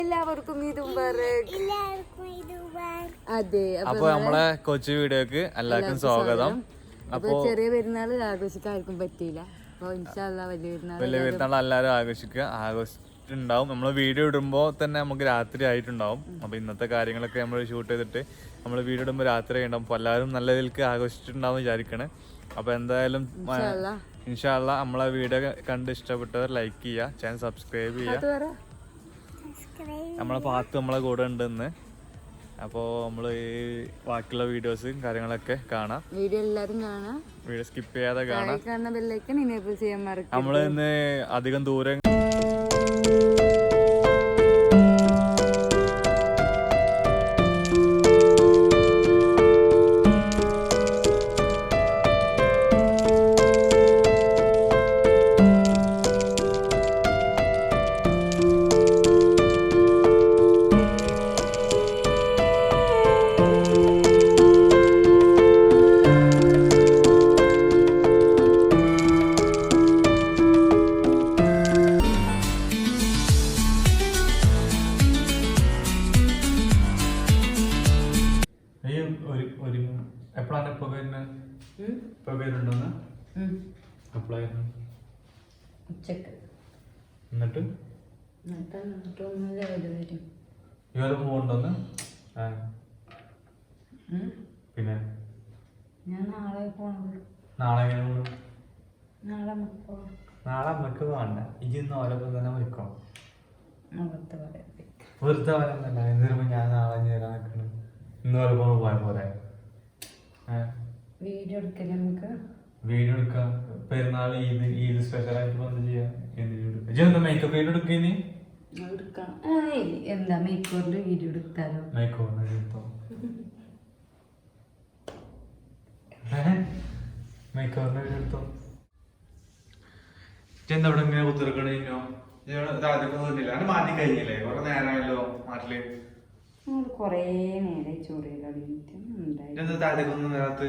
എല്ലാവർക്കും ഈദ് മുബാറക്. അതെ, അപ്പൊ നമ്മളെ കൊച്ചു വീഡിയോക്ക് എല്ലാവർക്കും സ്വാഗതം. അപ്പൊ ചെറിയ പെരുന്നാൾ ആഘോഷിക്കാൻ ആർക്കും പറ്റിയില്ല. അപ്പൊ ഇൻഷാ അല്ലാഹ് വലിയ പെരുന്നാൾ എല്ലാവരും ആഘോഷിച്ചിട്ടുണ്ടാവും. നമ്മള് വീഡിയോ ഇടുമ്പോ തന്നെ നമുക്ക് രാത്രി ആയിട്ടുണ്ടാവും. അപ്പൊ ഇന്നത്തെ കാര്യങ്ങളൊക്കെ നമ്മൾ ഷൂട്ട് ചെയ്തിട്ട് നമ്മൾ വീഡിയോ ഇടുമ്പോൾ രാത്രി ഉണ്ടാവും. അപ്പൊ എല്ലാവരും നല്ല രീതിക്ക് ആഘോഷിച്ചിട്ടുണ്ടാവും വിചാരിക്കണേ. അപ്പൊ എന്തായാലും ഇൻഷാ അല്ലാഹ് നമ്മളെ വീഡിയോ കണ്ട് ഇഷ്ടപ്പെട്ടവർ ലൈക്ക് ചെയ്യുക, ചാനൽ സബ്സ്ക്രൈബ് ചെയ്യുക. നമ്മളെ പാത്ത് നമ്മളെ കൂടെ ഉണ്ടെന്ന്. അപ്പോൾ നമ്മൾ ഈ ബാക്കിയുള്ള വീഡിയോസും കാര്യങ്ങളൊക്കെ കാണാം. വീഡിയോ എല്ലാവരും കാണാം, വീഡിയോ സ്കിപ്പ് ചെയ്യാതെ കാണാം. നമ്മൾ ഇന്ന് അധികം ദൂരം പിന്നെ ഞാൻ നാളെ പോണത്. നാളെ അമ്മക്ക് വേണ്ട, ഇന്ന് ഓരോപ്പം തന്നെ വിളിക്കണം. വെറുതെ പറയുന്നല്ല, എന്നിരുമ്പോ ഞാൻ നാളെ ചേരാൻ നിൽക്കണം. ഇന്ന് ഓരോപ്പം പോയാൽ പോരെ. വീഡിയോ എടുക്കാം, നമുക്ക് വീഡിയോ എടുക്കാം. പെരുന്നാൾ ഈദ് സ്പെഷ്യൽ ആയിട്ട് എന്ത് ചെയ്യാം? മേക്കപ്പ് വീഡിയോ എടുക്കുന്നേ എന്താ മേക്കോറിന്റെ വീഡിയോ എടുത്താലോ? മേക്കോറിന്റെ എടുത്തോ, മേക്കോറിന്റെ വീഡിയോ എടുത്തോ. എന്താ ഇവിടെ ഇങ്ങനെ കുത്തിറക്കണോ? മാറ്റി കഴിഞ്ഞില്ലേ? കൊറേ നേരമായല്ലോ മാറ്റില്. കൊറേ നേരം ചോറിയൊന്നും താഴത്തേക്കൊന്നും നേരത്ത്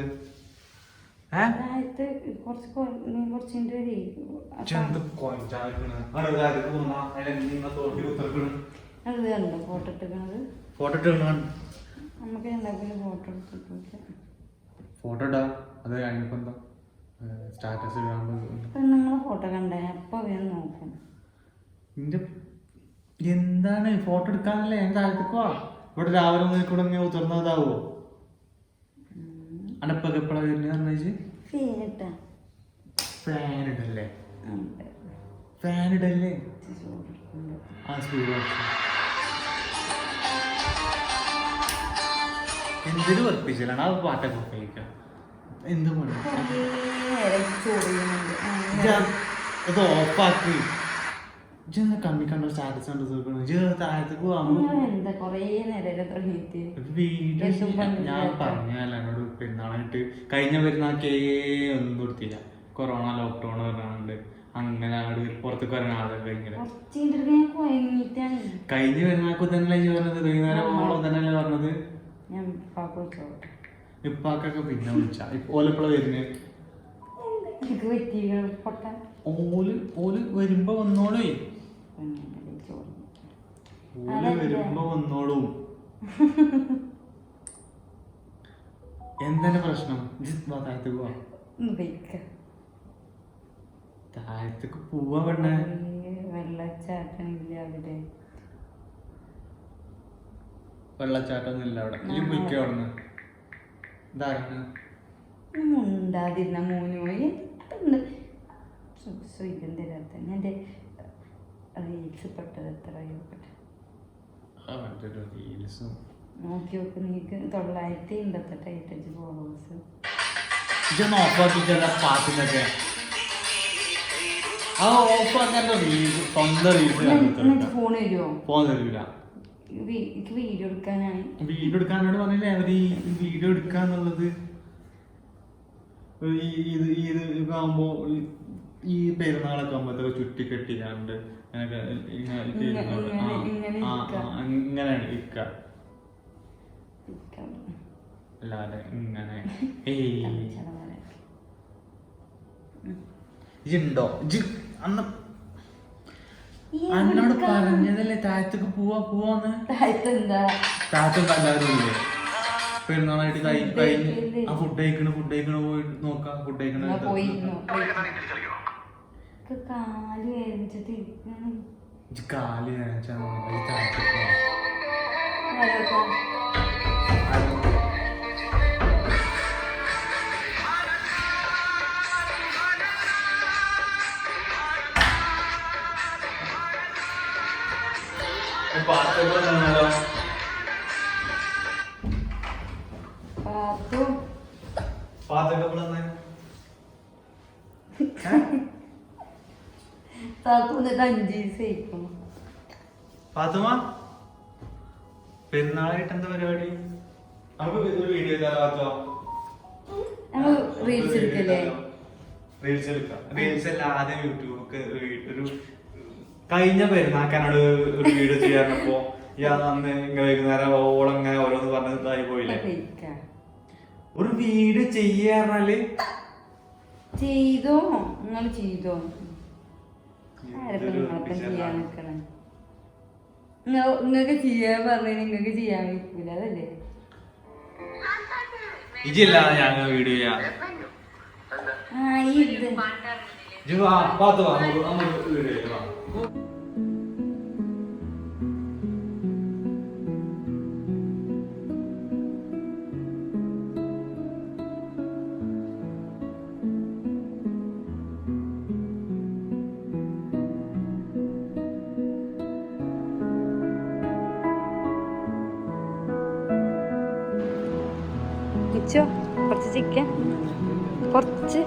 ഫോട്ടോ ഇടാ. അത് കഴിഞ്ഞപ്പോ എന്താ സ്റ്റാറ്റസ് നിങ്ങളെ ഫോട്ടോ കണ്ടേ അപ്പൊ നോക്കും. എന്താണ് ഫോട്ടോ എടുക്കാനല്ലേ ഞാൻ താഴത്തേക്ക് വാ. ഇവിടെ രാവിലെ മുതൽ കൂടെ ഇങ്ങനെ തുറന്നതാവോ? അടപ്പൊക്കെ എപ്പോഴാ വരുന്നത്? ഫാനിടല്ലേ? ഫാനിടല്ലേ? ആ സ്പീഡ് എന്തൊരു വർപ്പിച്ചില്ലാണ് ആ പാട്ടൊക്കെ ഉപയോഗിക്കാം. എന്ത് ഇത് ഓഫാക്കി കമ്മി കണ്ട സ്റ്റാറ്റസ് കണ്ട് താഴത്തേക്ക് ഞാൻ പറഞ്ഞല്ല എന്നോട് പെരുന്നാളായിട്ട് കഴിഞ്ഞ പെരുന്നാൾക്കേ ഒന്നും കൊടുത്തില്ല. കൊറോണ ലോക്ക്ഡൌൺ പറഞ്ഞാണ്ട് അങ്ങനെ അങ്ങോട്ട് പുറത്തേക്ക് വരാൻ ആളുകൾ കഴിഞ്ഞ പെരുന്നാൾക്ക് തന്നെയല്ലേ പറഞ്ഞത്. വൈകുന്നേരം ഓളം തന്നെയല്ലേ പറഞ്ഞത്. ഇപ്പൊക്കെ പിന്നെ വിളിച്ചാ ഓലെപ്പോഴാ വരുന്നത്? ഓല് വരുമ്പോ വന്നോളേ, വരുമ്പോ വന്നോളും. എന്താണ് പ്രശ്നം? താഴത്തേക്ക് പോവാ. താഴത്തേക്ക് പോവാ പെണ്ണേ. വെള്ളച്ചാട്ടൊന്നും ഇല്ല അവിടെ. ഈ പൊയ്ക്കോ അവിടുന്ന്. ഉണ്ടാതിരുന്ന മൂന്ന് പോയി എന്റെ റീൽസ് പെട്ടത് എത്രയോ നോക്കി നോക്ക്. നീക്ക് 988 ഫോളോവേഴ്സ്. ഫോൺ തരുമോ? ഫോൺ തരൂല. വീഡിയോ എടുക്കാനാണ്. വീഡിയോ എടുക്കാനോട് പറഞ്ഞില്ലേ അവര് വീഡിയോ എടുക്കാന്നുള്ളത്. ഇതാകുമ്പോ ഈ പെരുന്നാളൊക്കെ ആകുമ്പോഴത്തേക്ക് ചുറ്റി കെട്ടിക്കാണ്ട് ഇങ്ങനെയാണ് ഇക്ക. അല്ലാതെ ഇങ്ങനെ ഇജുണ്ടോ? ഇജ് അന്ന് എന്നോട് പറഞ്ഞതല്ലേ താഴത്തേക്ക് പോവാന്ന്. താഴത്ത് എല്ലാവരും ഇല്ലേ പെരുന്നാളായിട്ട് കഴിഞ്ഞ് ആ ഫുഡ് കഴിക്കണ പോയി നോക്കാം. ഫുഡ് കഴിക്കണ കാല് വേദനിച്ചാ പെരുന്നാളായിട്ട് എന്താ പരിപാടി? റീൽസ് അല്ലാതെ യൂട്യൂബ് ഒരു കഴിഞ്ഞ പെരുന്നാക്കാനോട് ഒരു വീഡിയോ ചെയ്യാറുണ്ടപ്പോ അന്ന് വൈകുന്നേരം ഓളം ഇങ്ങനെ ഓരോന്ന് പറഞ്ഞതായി പോയില്ലേ. ഒരു വീഡിയോ ചെയ്യാറഞ്ഞാല് ചെയ്തോ നിങ്ങൾ ചെയ്തോ നിങ്ങൾക്ക് ചെയ്യാൻ പറഞ്ഞ നിങ്ങൾക്ക് ചെയ്യാൻ പറ്റൂല. അതല്ലേ ഇജില്ലാതെ ഞാൻ വീഡിയോ ചെയ്യാം. കുറച്ച് ചിക്കൻ കുറച്ച്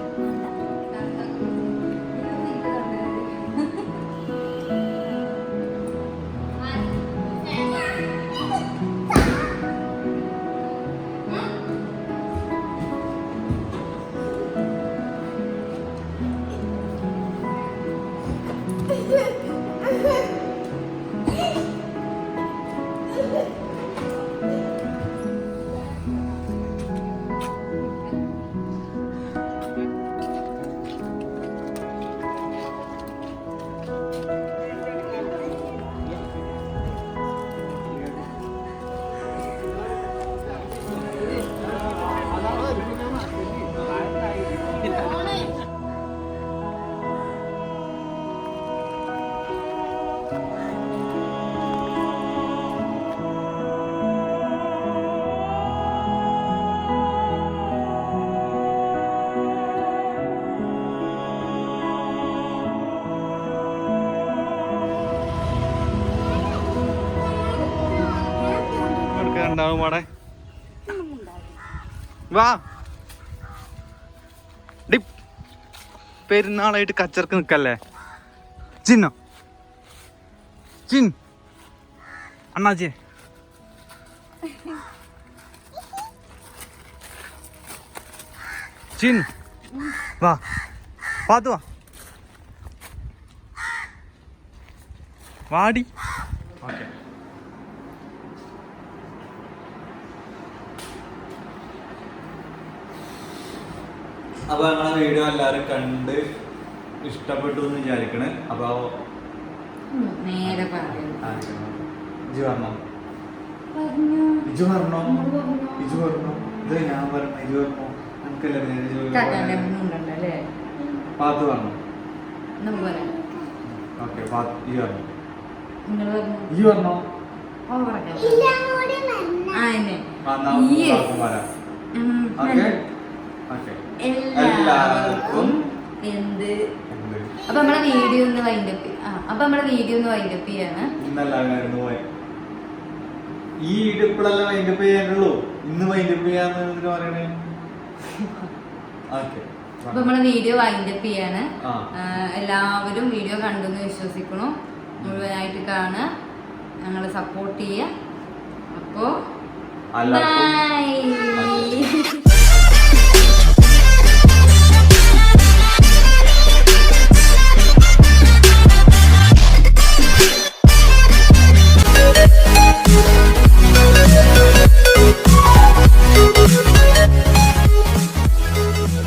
ഉണ്ടാവും പാടെ വാ. പെരുന്നാളായിട്ട് കച്ചർക്ക് നിക്കല്ലേ ചിന്നോ ചിൻ അണ്ണാച്ചി ചിൻ വാ പാത്തു വാ വാടി. ഓക്കെ അപ്പൊ നമ്മളെ വീഡിയോ എല്ലാരും കണ്ട് ഇഷ്ടപ്പെട്ടു എന്ന് വിചാരിക്കണേ. അപ്പൊ ഇജു പറഞ്ഞോ ഇത് ഞാൻ പറഞ്ഞ ഇജു പറഞ്ഞോ എനിക്കല്ലേ നേരെ പാത്ത് പറഞ്ഞു. ഓക്കെ ഇജു പറഞ്ഞു ഇജു പറഞ്ഞോ എല്ലാവർക്കും എന്ത് അപ്പൊ നമ്മളെ വീഡിയോ ഒന്ന് വൈൻഡപ്പ് ചെയ്യാണ്. ഈ ഇടുപ്പിളെല്ലാം വൈൻഡപ്പ് ചെയ്യാനുള്ളൂ. ഇന്ന് വൈൻഡപ്പ് ചെയ്യാന്ന് പറയണേ. അപ്പൊ നമ്മളെ വീഡിയോ വൈൻഡപ്പ് ചെയ്യാണ്. എല്ലാവരും വീഡിയോ കണ്ടെന്ന് വിശ്വസിക്കണം. മുഴുവനായിട്ട് കാണുക, ഞങ്ങളെ സപ്പോർട്ട് ചെയ്യുക. അപ്പോ ബൈ.